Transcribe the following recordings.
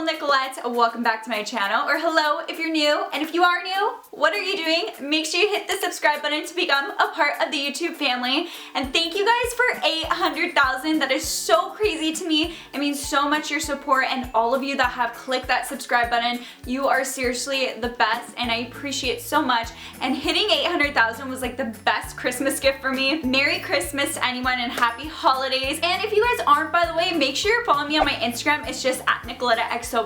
Nicolette, welcome back to my channel, or hello if you're new, and if you are new, what are you doing? Make sure you hit the subscribe button to become a part of the YouTube family, and thank you guys for 800,000. That is so crazy to me. It means so much, your support, and all of you that have clicked that subscribe button. You are seriously the best, and I appreciate so much, and hitting 800,000 was like the best Christmas gift for me. Merry Christmas to anyone, and happy holidays. And if you guys aren't, by the way, make sure you're following me on my Instagram. It's just at NicolettaXOYT.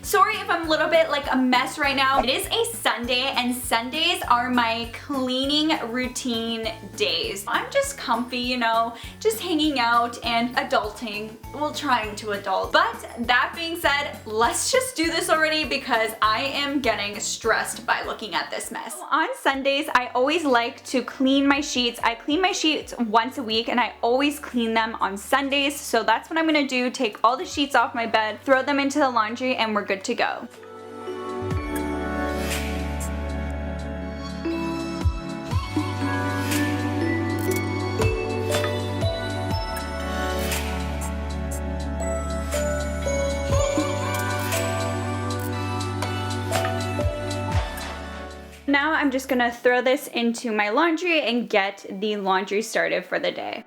Sorry if I'm a little bit like a mess right now. It is a Sunday, and Sundays are my cleaning routine days. I'm just comfy, you know, just hanging out and adulting. Well, trying to adult. But that being said, let's just do this already because I am getting stressed by looking at this mess. So on Sundays, I always like to clean my sheets. I clean my sheets once a week, and I always clean them on Sundays. So that's what I'm gonna do. Take all the sheets off my bed, throw them into the laundry, and we're good to go. Now I'm just gonna throw this into my laundry and get the laundry started for the day.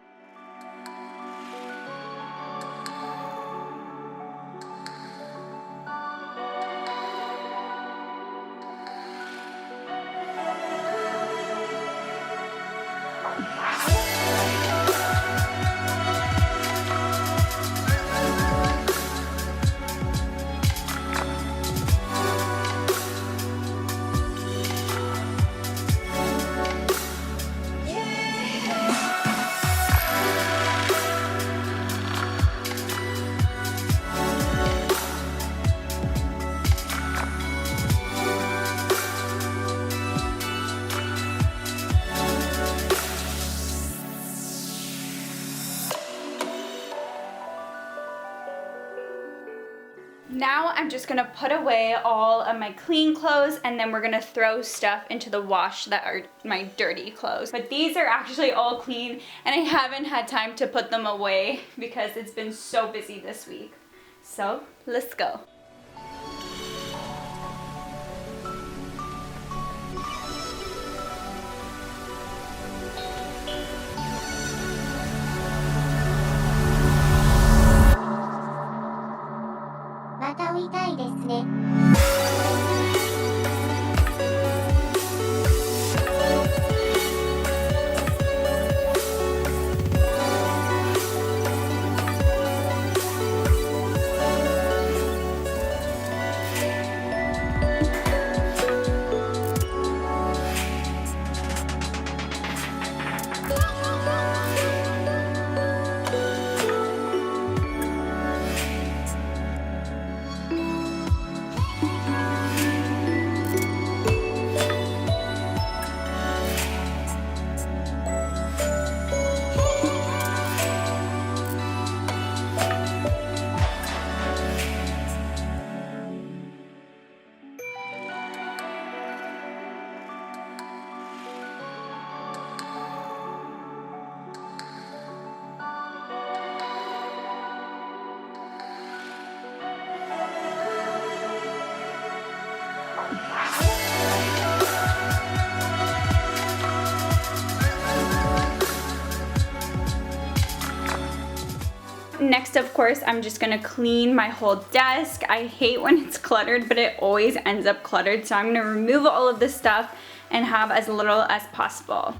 Now I'm just gonna put away all of my clean clothes, and then we're gonna throw stuff into the wash that are my dirty clothes. But these are actually all clean, and I haven't had time to put them away because it's been so busy this week. So let's go. Next, of course, I'm just gonna clean my whole desk. I hate when it's cluttered, but it always ends up cluttered. So I'm gonna remove all of this stuff and have as little as possible.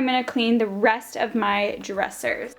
I'm gonna clean the rest of my dressers.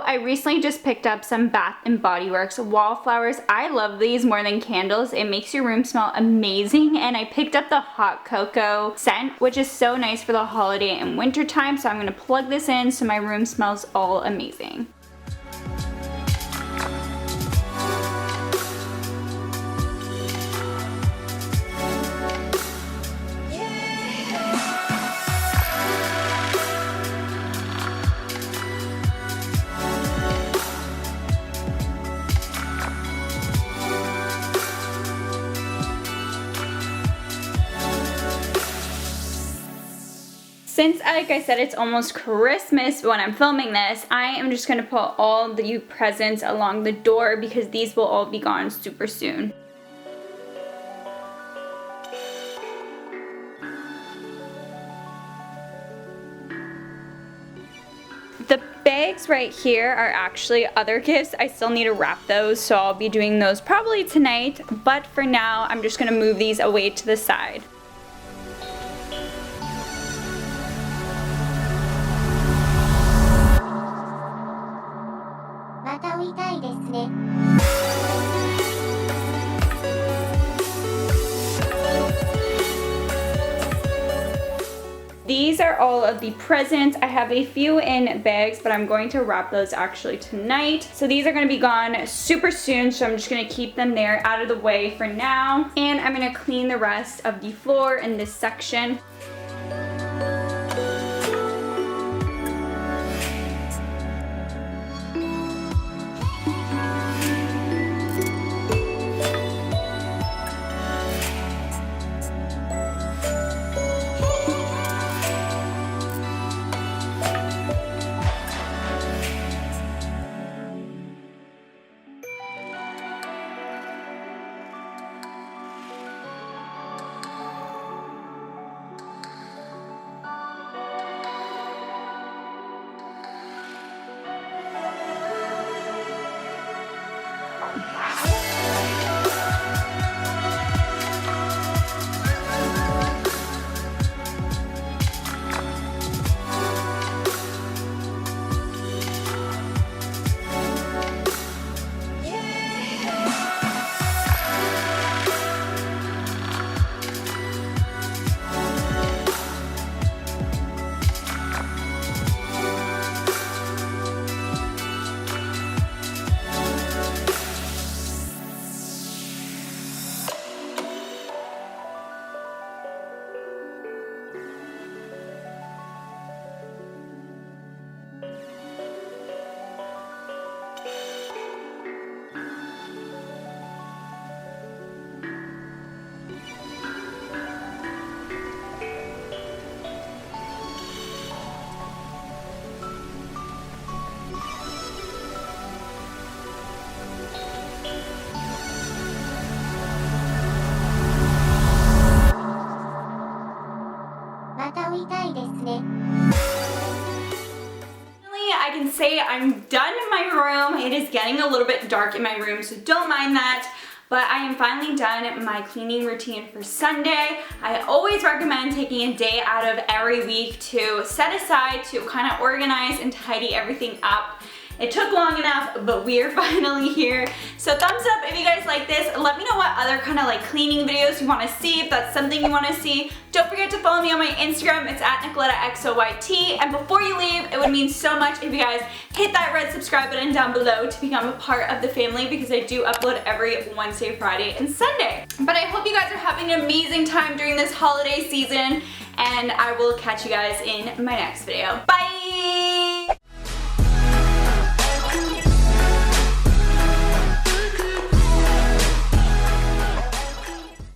I recently just picked up some Bath & Body Works wallflowers. I love these more than candles. It makes your room smell amazing, and I picked up the hot cocoa scent, which is so nice for the holiday and winter time, so I'm going to plug this in so my room smells all amazing. Since, like I said, it's almost Christmas when I'm filming this, I am just going to put all the presents along the door because these will all be gone super soon. The bags right here are actually other gifts. I still need to wrap those, so I'll be doing those probably tonight, but for now, I'm just going to move these away to the side. These are all of the presents. I have a few in bags, but I'm going to wrap those actually tonight. So these are going to be gone super soon, so I'm just going to keep them there out of the way for now. And I'm going to clean the rest of the floor in this section. I can say I'm done in my room. It is getting a little bit dark in my room, so don't mind that. But I am finally done my cleaning routine for Sunday. I always recommend taking a day out of every week to set aside to kind of organize and tidy everything up. It took long enough, but we're finally here. So thumbs up if you guys like this. Let me know what other kind of like cleaning videos you want to see, if that's something you want to see. Don't forget to follow me on my Instagram. It's at NicolettaXOYT. And before you leave, it would mean so much if you guys hit that red subscribe button down below to become a part of the family, because I do upload every Wednesday, Friday, and Sunday. But I hope you guys are having an amazing time during this holiday season, and I will catch you guys in my next video. Bye!